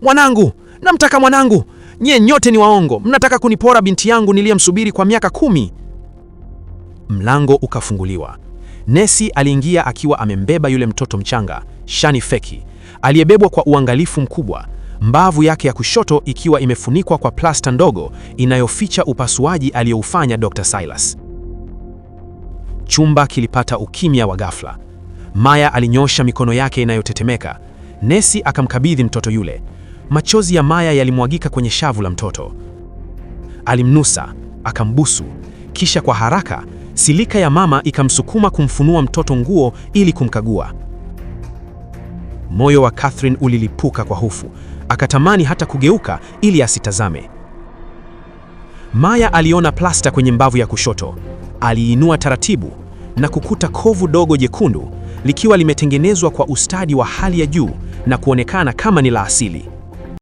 Mwanangu! Namtaka mwanangu! Nyie nyote ni waongo, mnataka kunipora binti yangu niliyemsubiri kwa miaka 10. Mlango ukafunguliwa. Nesi aliingia akiwa amembeba yule mtoto mchanga, Shani Feki, aliyebebwa kwa uangalifu mkubwa, mbavu yake ya kushoto ikiwa imefunikwa kwa plasta ndogo inayoficha upasuaji aliyoufanya Dr. Silas. Chumba kilipata ukimya wa ghafla. Maya alinyosha mikono yake inayotetemeka. Nesi akamkabidhi mtoto yule. Machozi ya Maya yalimwagika kwenye shavu la mtoto. Alimnusa, akambusu, kisha kwa haraka silika ya mama ikamsukuma kumfunua mtoto nguo ili kumkagua. Moyo wa Catherine ulilipuka kwa hofu, akatamani hata kugeuka ili asitazame. Maya aliona plasta kwenye mbavu ya kushoto. Aliinua taratibu na kukuta kovu dogo jekundu likiwa limetengenezwa kwa ustadi wa hali ya juu na kuonekana kama ni la asili.